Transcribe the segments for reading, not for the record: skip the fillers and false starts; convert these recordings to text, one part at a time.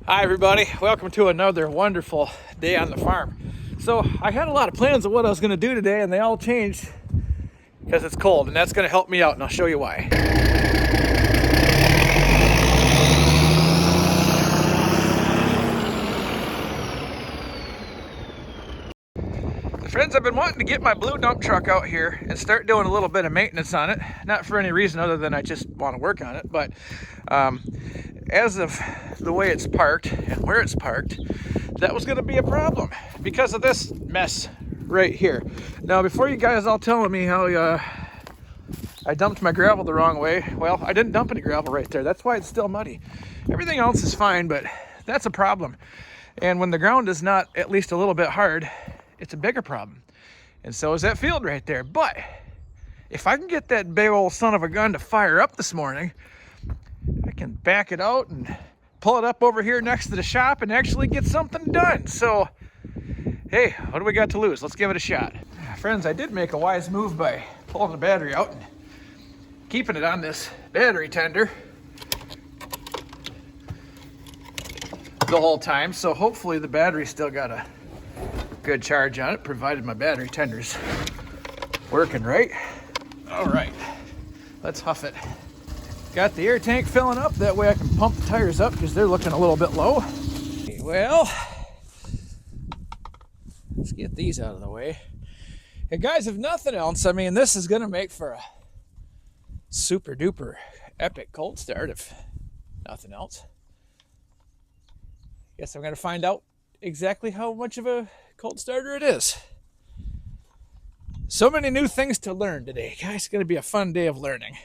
Hi everybody, welcome to another wonderful day on the farm. So I had a lot of plans of what I was going to do today and they all changed because it's cold, and that's going to help me out, and I'll show you why. Friends, I've been wanting to get my blue dump truck out here and start doing a little bit of maintenance on it. Not for any reason other than I just want to work on it, but as of the way it's parked and where it's parked, that was going to be a problem because of this mess right here. Now, before you guys all telling me how I dumped my gravel the wrong way, well, I didn't dump any gravel right there. That's why it's still muddy. Everything else is fine, but that's a problem. And when the ground is not at least a little bit hard, it's a bigger problem. And so is that field right there. But if I can get that big old son of a gun to fire up this morning, I can back it out and pull it up over here next to the shop and actually get something done. So, hey, what do we got to lose? Let's give it a shot. Friends, I did make a wise move by pulling the battery out and keeping it on this battery tender the whole time. So hopefully the battery still got a good charge on it, provided my battery tender's working right. All right, let's huff it. Got the air tank filling up, that way I can pump the tires up because they're looking a little bit low. Well, let's get these out of the way. And guys, if nothing else, I mean, this is gonna make for a super duper epic cold start, if nothing else. Guess I'm gonna find out exactly how much of a cold starter it is. So many new things to learn today, guys. It's going to be a fun day of learning.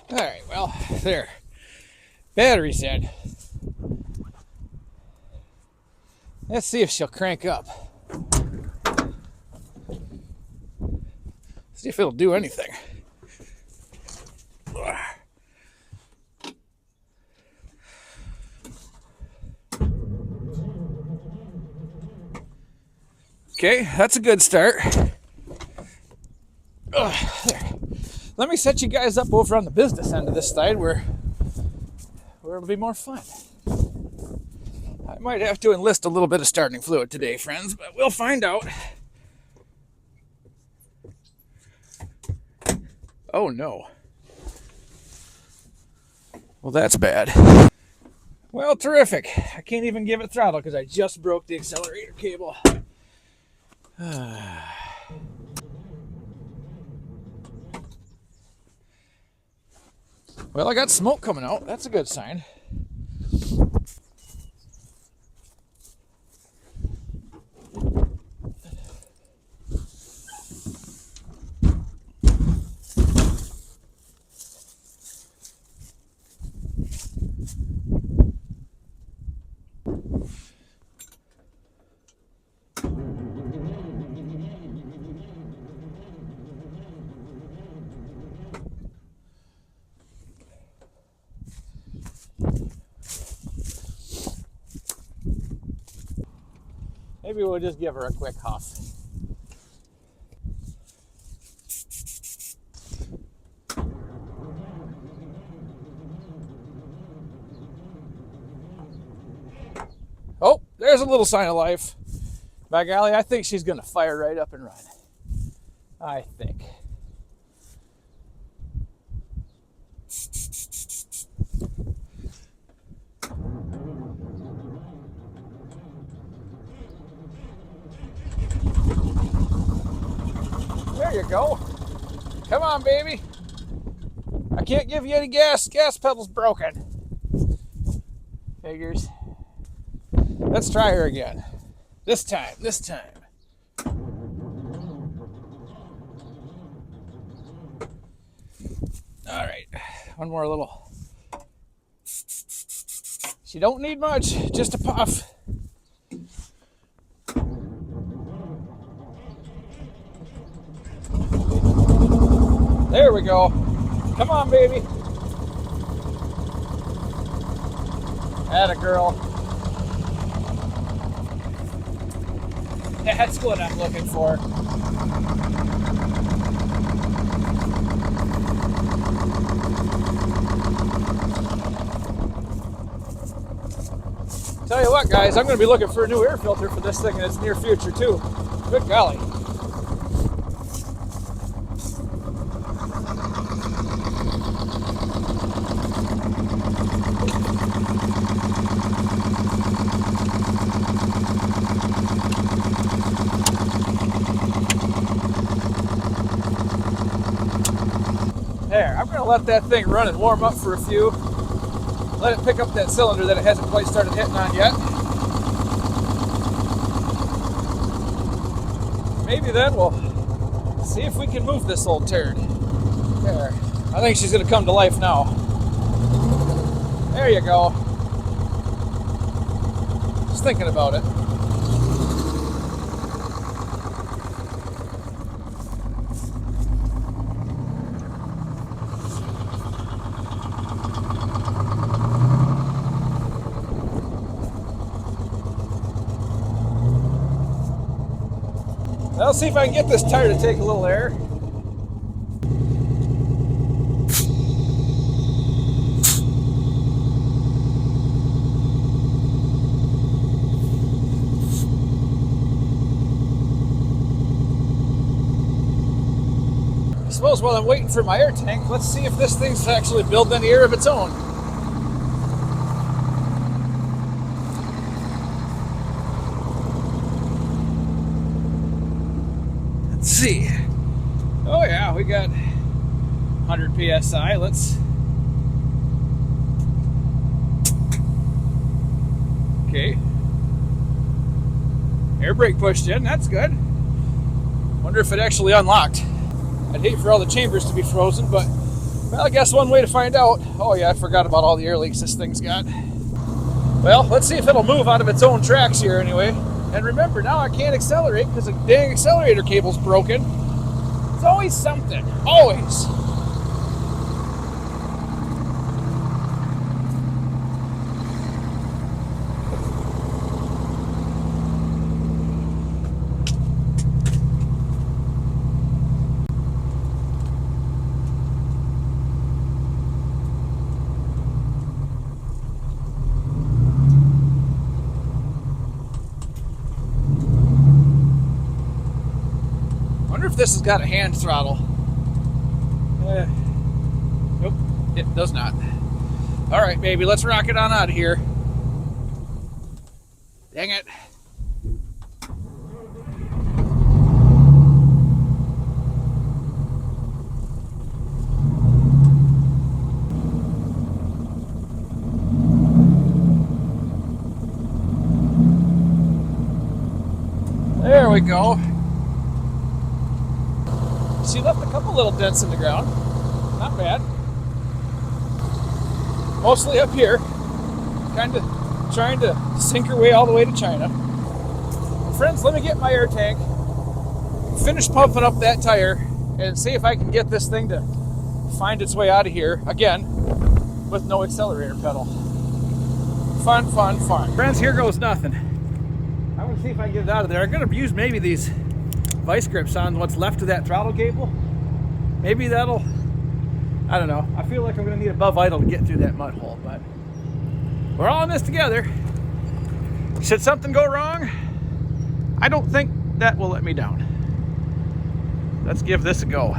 All right, well, there. Battery's in. Let's see if she'll crank up. See if it'll do anything. Okay, that's a good start. There. Let me set you guys up over on the business end of this side where it'll be more fun. I might have to enlist a little bit of starting fluid today, friends, but we'll find out. Oh no. Well, that's bad. Well, terrific. I can't even give it throttle because I just broke the accelerator cable. Well, I got smoke coming out. That's a good sign. Maybe we'll just give her a quick huff. Oh, there's a little sign of life. By golly, I think she's gonna fire right up and run. I think. There you go. Come on, baby. I can't give you any gas. Gas pedal's broken. Figures. Let's try her again. This time. All right. One more little She don't need much, just a puff. There we go. Come on, baby. Atta girl. That's what I'm looking for. Tell you what, guys, I'm going to be looking for a new air filter for this thing in its near future, too. Good golly. There, I'm going to let that thing run and warm up for a few. Let it pick up that cylinder that it hasn't quite started hitting on yet. Maybe then we'll see if we can move this old turd. There. I think she's going to come to life now. There you go. Just thinking about it. I'll see if I can get this tire to take a little air. I suppose while I'm waiting for my air tank, let's see if this thing's actually building any air of its own. Let's see. Oh yeah, we got 100 psi. Let's. Okay. Air brake pushed in. That's good. Wonder if it actually unlocked. I'd hate for all the chambers to be frozen, but well, I guess one way to find out. Oh yeah, I forgot about all the air leaks this thing's got. Well, let's see if it'll move out of its own tracks here anyway. And remember, now I can't accelerate because the dang accelerator cable's broken. It's always something. Always. If this has got a hand throttle. Nope, it does not. All right, baby, let's rock it on out of here. Dang it. There we go. She left a couple little dents in the ground. Not bad. Mostly up here. Kind of trying to sink her way all the way to China. Friends, let me get my air tank, finish pumping up that tire, and see if I can get this thing to find its way out of here, again, with no accelerator pedal. Fun, fun, fun. Friends, here goes nothing. I'm going to see if I can get it out of there. I'm going to use maybe these vice grips on what's left of that throttle cable. Maybe that'll, I don't know. I feel like I'm going to need above idle to get through that mud hole, but we're all in this together. Should something go wrong, I don't think that will let me down. Let's give this a go.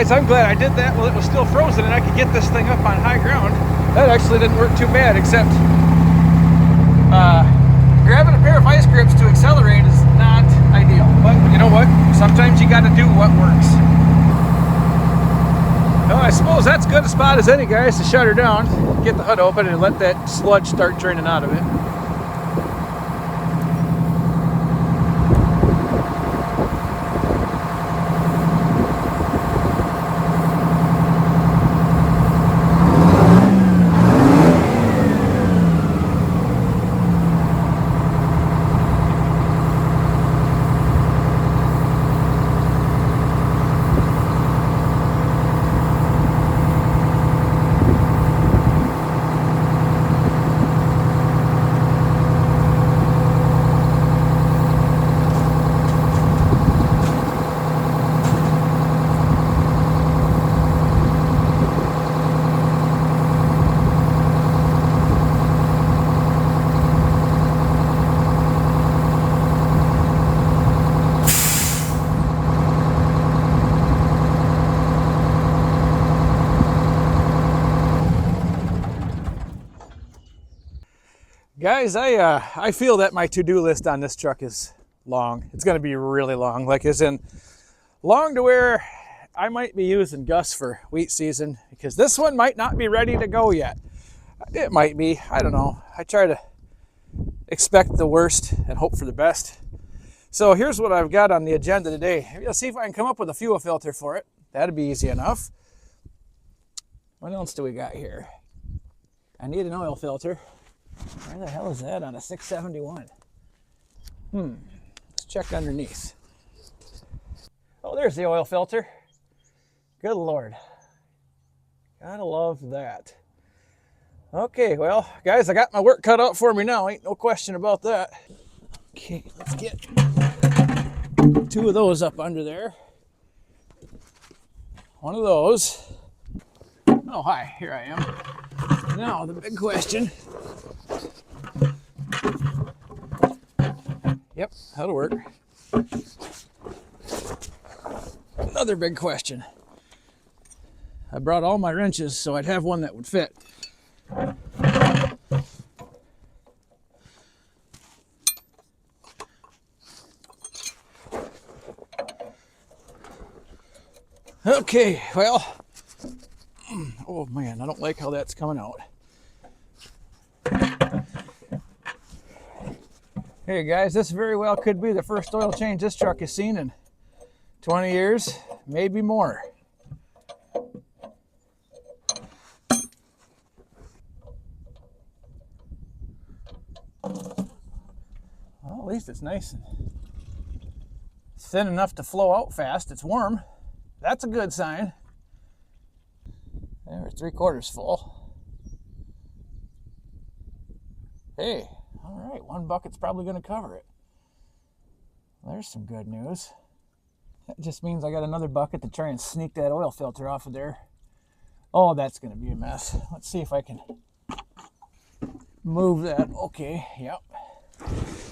guys, I'm glad I did that while it was still frozen and I could get this thing up on high ground. That actually didn't work too bad, except grabbing a pair of ice grips to accelerate is not ideal. But you know what? Sometimes you got to do what works. Well, I suppose that's good a spot as any, guys, to shut her down, get the hood open, and let that sludge start draining out of it. Guys, I feel that my to-do list on this truck is long. It's going to be really long, like as in long to where I might be using Gus for wheat season, because this one might not be ready to go yet. It might be, I don't know. I try to expect the worst and hope for the best. So here's what I've got on the agenda today. Let's see if I can come up with a fuel filter for it. That'd be easy enough. What else do we got here? I need an oil filter. Where the hell is that on a 671? Let's check underneath. Oh, there's the oil filter. Good Lord. Gotta love that. Okay, well, guys, I got my work cut out for me now. Ain't no question about that. Okay, let's get 2 of those up under there. 1 of those. Oh, hi, here I am. Now, the big question. Yep, that'll work. Another big question. I brought all my wrenches so I'd have one that would fit. Okay, well, oh man, I don't like how that's coming out. Hey guys, this very well could be the first oil change this truck has seen in 20 years, maybe more. Well, at least it's nice and thin enough to flow out fast. It's warm. That's a good sign. There, we're 3/4 full. Hey, all right, 1 bucket's probably going to cover it. There's some good news. That just means I got another bucket to try and sneak that oil filter off of there. Oh, that's going to be a mess. Let's see if I can move that. Okay, yep.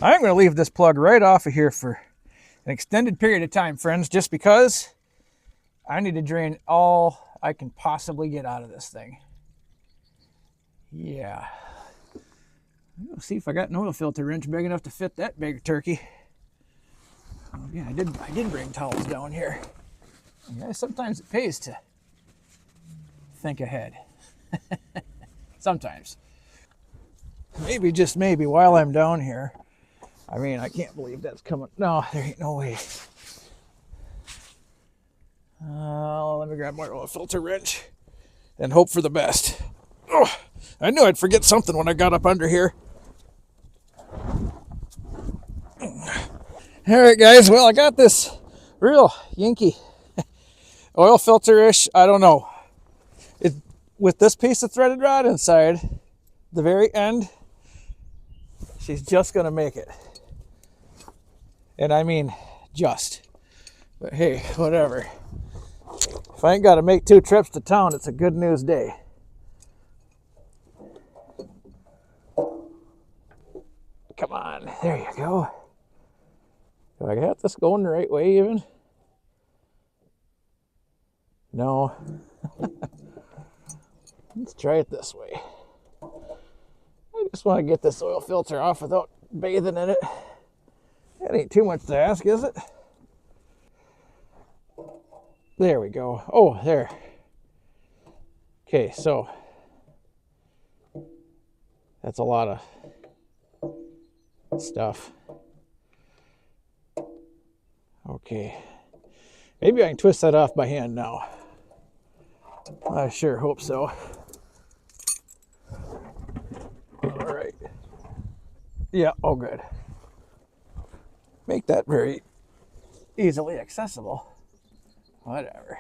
I'm going to leave this plug right off of here for an extended period of time, friends, just because I need to drain all I can possibly get out of this thing. Yeah. Let's see if I got an oil filter wrench big enough to fit that big turkey. Oh, yeah, I did bring towels down here. Yeah, sometimes it pays to think ahead. Sometimes. Maybe, just maybe, while I'm down here. I mean, I can't believe that's coming. No, there ain't no way. Let me grab my oil filter wrench and hope for the best. Oh, I knew I'd forget something when I got up under here. All right, guys. Well, I got this real Yankee oil filter-ish. I don't know. With this piece of threaded rod inside, the very end, she's just going to make it. And I mean, just. But hey, whatever. If I ain't got to make 2 trips to town, it's a good news day. Come on, there you go. Do I got this going the right way even? No. Let's try it this way. I just want to get this oil filter off without bathing in it. That ain't too much to ask, is it? There we go. Oh, there. Okay, so that's a lot of stuff. Okay. Maybe I can twist that off by hand now. I sure hope so. All right. Yeah, oh good. Make that very easily accessible. Whatever.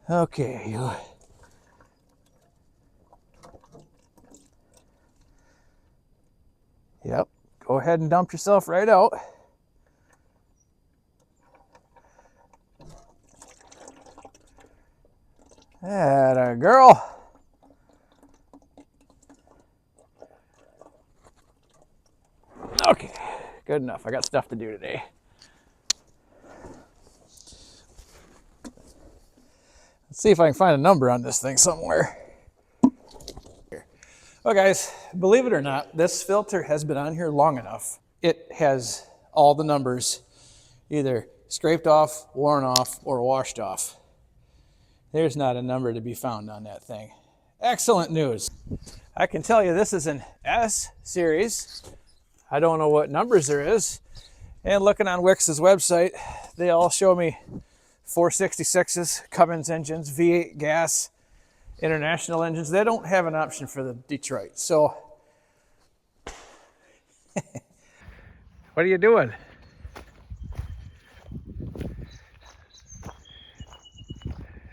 Okay, you. Yep, go ahead and dump yourself right out. Atta girl. Okay, good enough. I got stuff to do today. Let's see if I can find a number on this thing somewhere. Well, guys, believe it or not, this filter has been on here long enough. It has all the numbers either scraped off, worn off, or washed off. There's not a number to be found on that thing. Excellent news. I can tell you this is an S series. I don't know what numbers there is. And looking on Wix's website, they all show me 466s, Cummins engines, V8 gas, International engines. They don't have an option for the Detroit. So, what are you doing?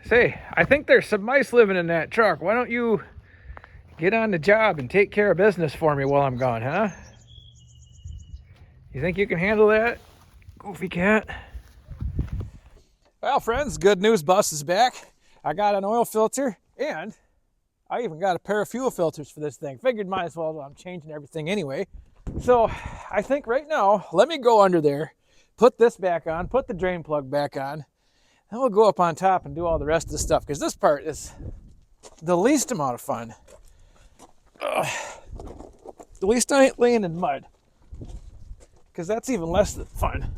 Say, I think there's some mice living in that truck. Why don't you get on the job and take care of business for me while I'm gone, huh? You think you can handle that, goofy cat? Well, friends, good news, bus is back. I got an oil filter, and I even got a pair of fuel filters for this thing. Figured might as well, I'm changing everything anyway. So I think right now, let me go under there, put this back on, put the drain plug back on, and we'll go up on top and do all the rest of the stuff, because this part is the least amount of fun. At least I ain't laying in mud, because that's even less than fun.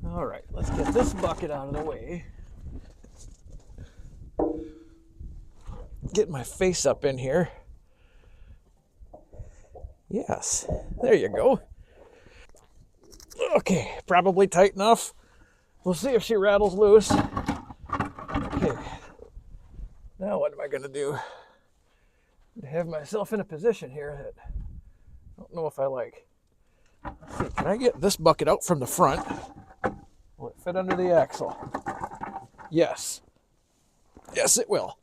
All right, let's get this bucket out of the way. Get my face up in here. Yes, there you go. Okay, probably tight enough. We'll see if she rattles loose. Okay, now what am I gonna do? I have myself in a position here that I don't know if I like. Let's see, can I get this bucket out from the front? Will it fit under the axle? Yes. Yes, it will.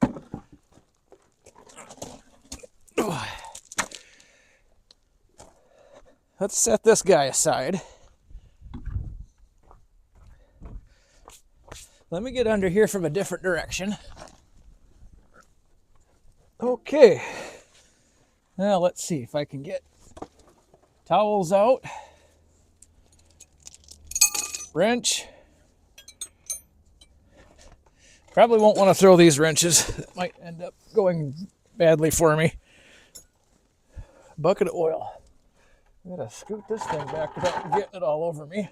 Let's set this guy aside. Let me get under here from a different direction. Okay. Now let's see if I can get towels out. Wrench. Probably won't want to throw these wrenches. It might end up going badly for me. Bucket of oil. I'm gonna scoot this thing back without getting it all over me.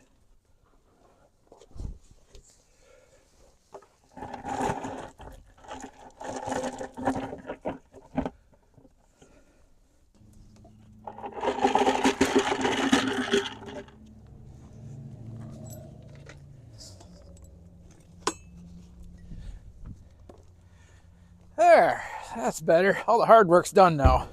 There, that's better. All the hard work's done now.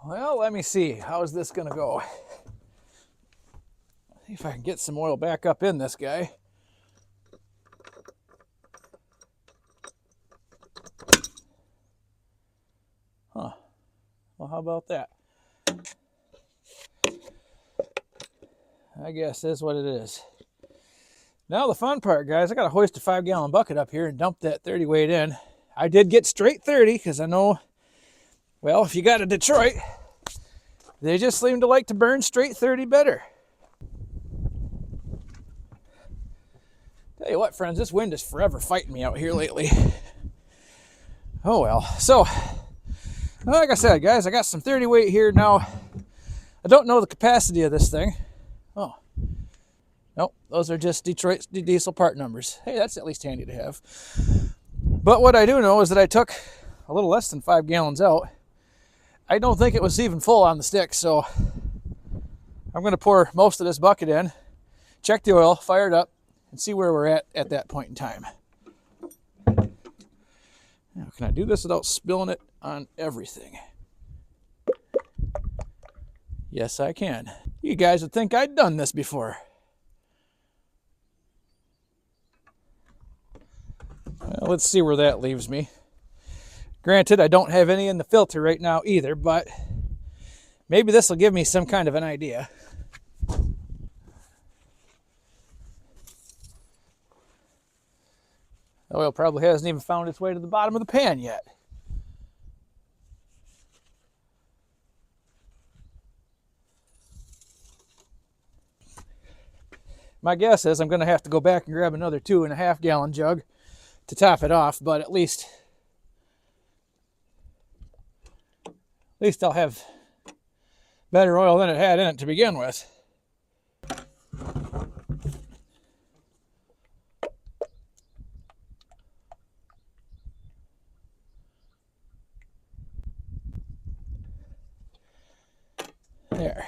Well, let me see. How is this gonna go? See if I can get some oil back up in this guy. Well, how about that? I guess that's what it is. Now the fun part, guys, I got to hoist a 5-gallon bucket up here and dump that 30 weight in. I did get straight 30 because I know, well, if you got a Detroit, they just seem to like to burn straight 30 better. Tell you what, friends, this wind is forever fighting me out here lately. Oh well. So, like I said, guys, I got some 30 weight here now. I don't know the capacity of this thing. Oh. Nope, those are just Detroit diesel part numbers. Hey, that's at least handy to have. But what I do know is that I took a little less than 5 gallons out. I don't think it was even full on the stick, so I'm going to pour most of this bucket in, check the oil, fire it up, and see where we're at that point in time. Now, can I do this without spilling it on everything? Yes, I can. You guys would think I'd done this before. Well, let's see where that leaves me. Granted, I don't have any in the filter right now either, but maybe this will give me some kind of an idea. The oil probably hasn't even found its way to the bottom of the pan yet. My guess is I'm going to have to go back and grab another 2.5 gallon jug to top it off, but at least I'll have better oil than it had in it to begin with. There.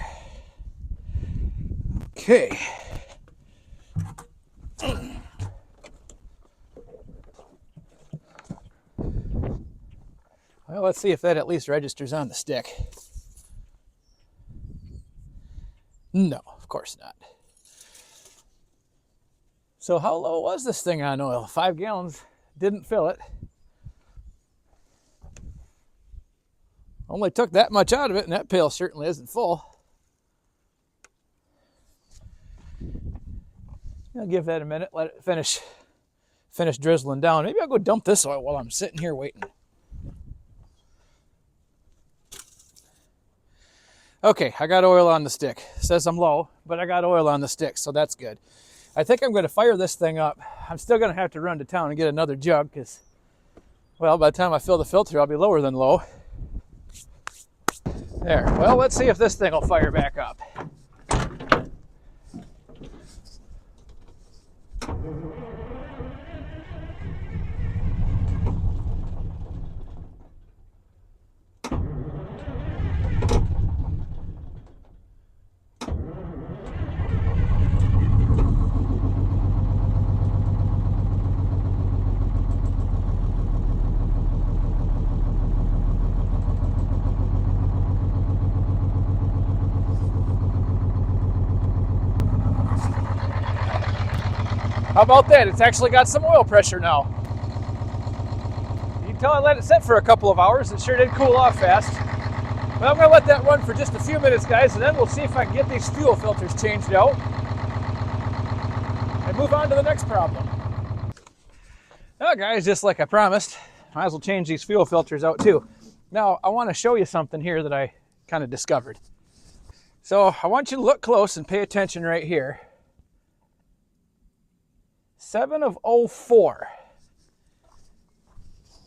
Okay. Well, let's see if that at least registers on the stick. No, of course not. So how low was this thing on oil? 5 gallons, didn't fill it. Only took that much out of it, and that pail certainly isn't full. I'll give that a minute, let it finish drizzling down. Maybe I'll go dump this oil while I'm sitting here waiting. Okay, I got oil on the stick. It says I'm low, but I got oil on the stick, so that's good. I think I'm going to fire this thing up. I'm still going to have to run to town and get another jug because, well, by the time I fill the filter, I'll be lower than low. There. Well, let's see if this thing will fire back up. How about that? It's actually got some oil pressure now. You can tell I let it sit for a couple of hours. It sure did cool off fast. Well, I'm going to let that run for just a few minutes, guys, and then we'll see if I can get these fuel filters changed out and move on to the next problem. Well, guys, just like I promised, might as well change these fuel filters out too. Now, I want to show you something here that I kind of discovered. So I want you to look close and pay attention right here. 7 of 04.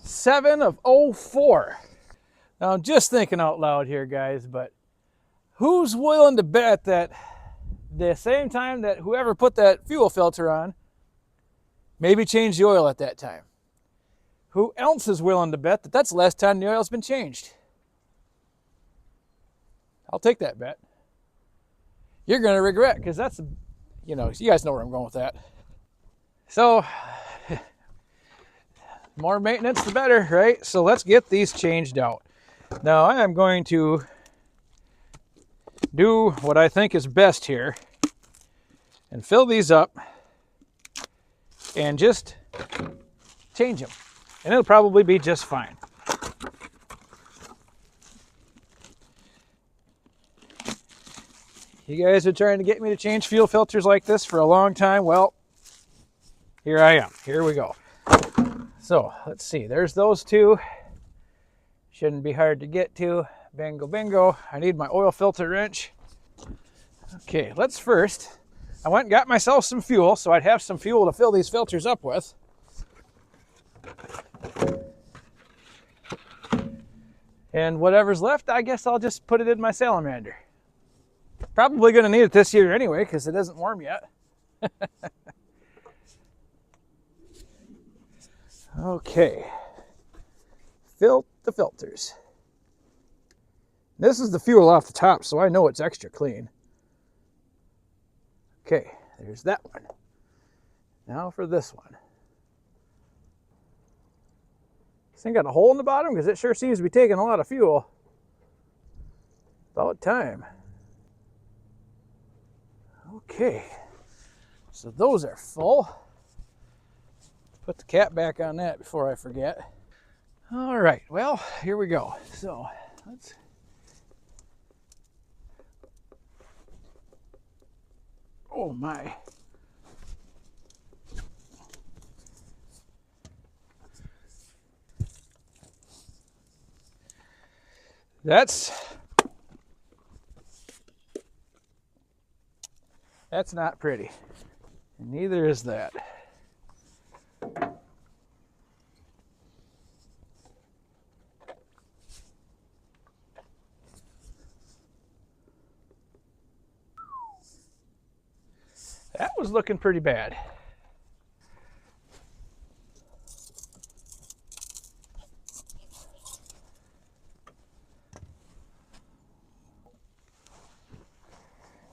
7 of 04. Now, I'm just thinking out loud here, guys, but who's willing to bet that the same time that whoever put that fuel filter on maybe changed the oil at that time? Who else is willing to bet that that's the last time the oil's been changed? I'll take that bet. You're going to regret, because that's, you guys know where I'm going with that. So, more maintenance, the better, right? So let's get these changed out. Now, I am going to do what I think is best here and fill these up and just change them. And it'll probably be just fine. You guys are trying to get me to change fuel filters like this for a long time. Well, here I am. Here we go. So let's see. There's those two. Shouldn't be hard to get to. Bingo, bingo. I need my oil filter wrench. Okay, let's first. I went and got myself some fuel so I'd have some fuel to fill these filters up with. And whatever's left, I guess I'll just put it in my salamander. Probably going to need it this year anyway because it isn't warm yet. Okay. Fill the filters. This is the fuel off the top, so I know it's extra clean. Okay, there's that one. Now for this one. This thing got a hole in the bottom because it sure seems to be taking a lot of fuel. About time. Okay, so those are full. Put the cap back on that before I forget. All right, well, here we go. So let's. Oh my. That's not pretty. And neither is that. That was looking pretty bad.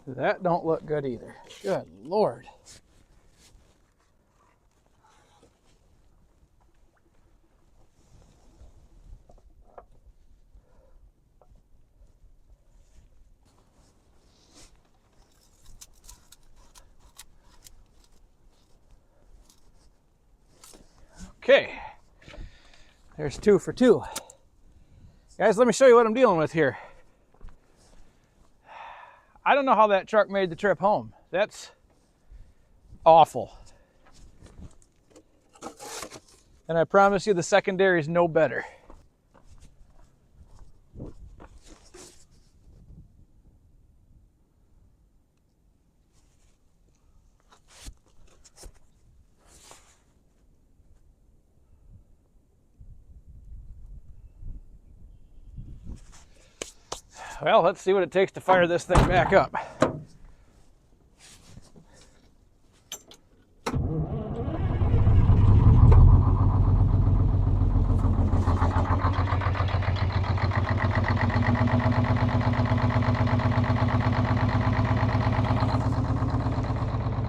That don't look good either. Good Lord. Okay, there's 2 for 2. Guys, let me show you what I'm dealing with here. I don't know how that truck made the trip home. That's awful. And I promise you the secondary is no better. Well, let's see what it takes to fire this thing back up.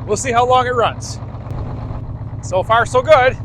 We'll see how long it runs. So far, so good.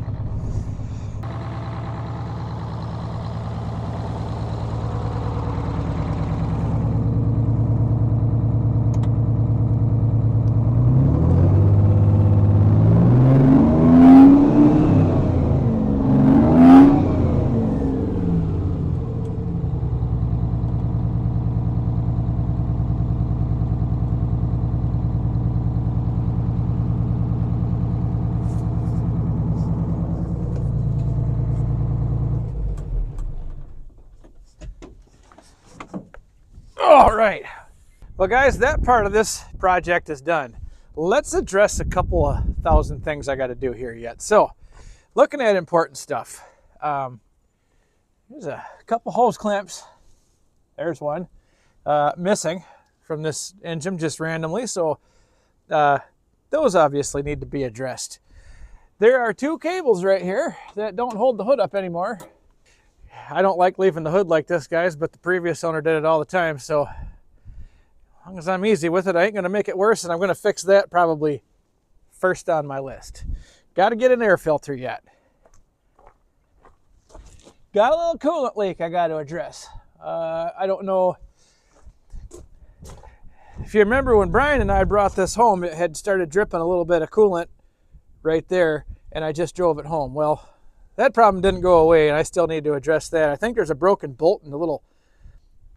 All right. Well, guys, that part of this project is done. Let's address a couple of thousand things I got to do here yet. So, looking at important stuff. There's a couple hose clamps. There's one missing from this engine just randomly. So, those obviously need to be addressed. There are 2 cables right here that don't hold the hood up anymore. I don't like leaving the hood like this, guys, but the previous owner did it all the time, so as long as I'm easy with it, I ain't going to make it worse, and I'm going to fix that probably first on my list. Got to get an air filter yet. Got a little coolant leak I got to address. I don't know. If you remember when Brian and I brought this home, it had started dripping a little bit of coolant right there, and I just drove it home. Well, that problem didn't go away, and I still need to address that. I think there's a broken bolt in the little,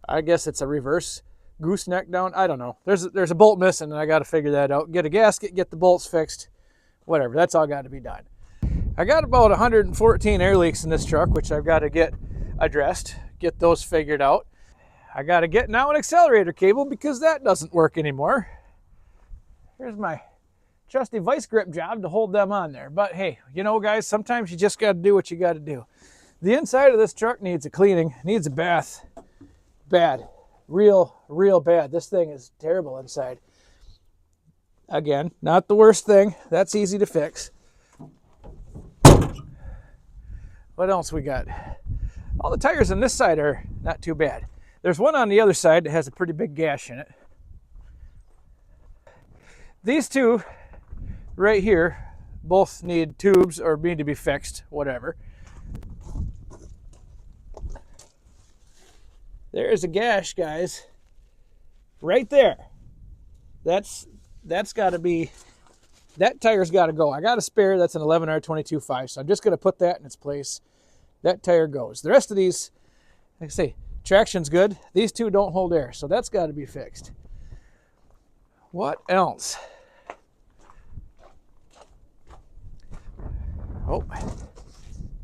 I guess it's a reverse gooseneck down. I don't know. There's a bolt missing, and I got to figure that out. Get a gasket, get the bolts fixed, whatever. That's all got to be done. I got about 114 air leaks in this truck, which I've got to get addressed, get those figured out. I got to get now an accelerator cable because that doesn't work anymore. Here's my trusty vice grip job to hold them on there. But hey, you know, guys, sometimes you just got to do what you got to do. The inside of this truck needs a cleaning, needs a bath. Bad. Real bad. This thing is terrible inside. Again, not the worst thing. That's easy to fix. What else we got? All the tires on this side are not too bad. There's one on the other side that has a pretty big gash in it. These two right here both need tubes or need to be fixed, whatever. There is a gash, guys, right there. That's got to be, that tire's got to go. I got a spare, that's an 11R22.5, so I'm just going to put that in its place. That tire goes. The rest of these, like I say, traction's good. These two don't hold air, so that's got to be fixed. What else? Oh,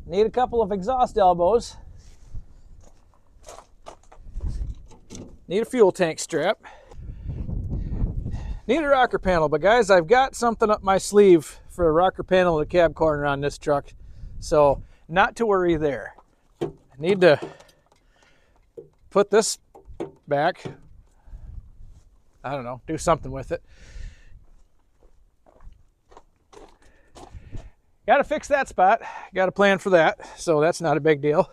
need a couple of exhaust elbows. Need a fuel tank strap. Need a rocker panel, but guys, I've got something up my sleeve for a rocker panel and a cab corner on this truck, so not to worry there. I need to put this back. I don't know, do something with it. Got to fix that spot. Got a plan for that, so that's not a big deal.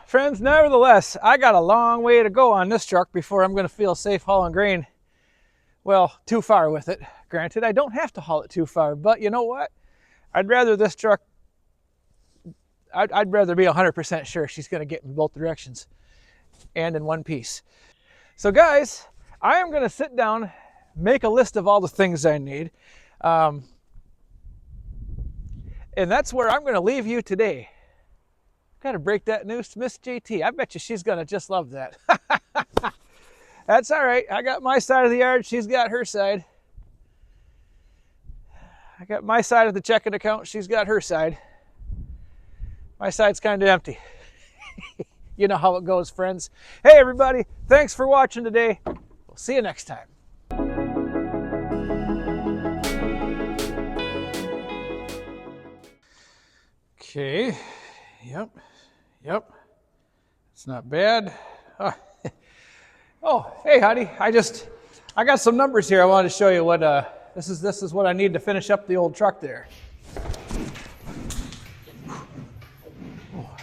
Friends, nevertheless, I got a long way to go on this truck before I'm going to feel safe hauling grain. Well, too far with it. Granted, I don't have to haul it too far, but you know what? I'd rather this truck, I'd rather be 100% sure she's going to get in both directions and in one piece. So guys, I am going to sit down, make a list of all the things I need. And that's where I'm going to leave you today. Got to break that news to Miss JT. I bet you she's going to just love that. That's all right. I got my side of the yard. She's got her side. I got my side of the checking account. She's got her side. My side's kind of empty. You know how it goes, friends. Hey, everybody. Thanks for watching today. We'll see you next time. Okay. Yep. It's not bad. Oh, hey, honey. I got some numbers here. I wanted to show you what this is what I need to finish up the old truck there. Oh,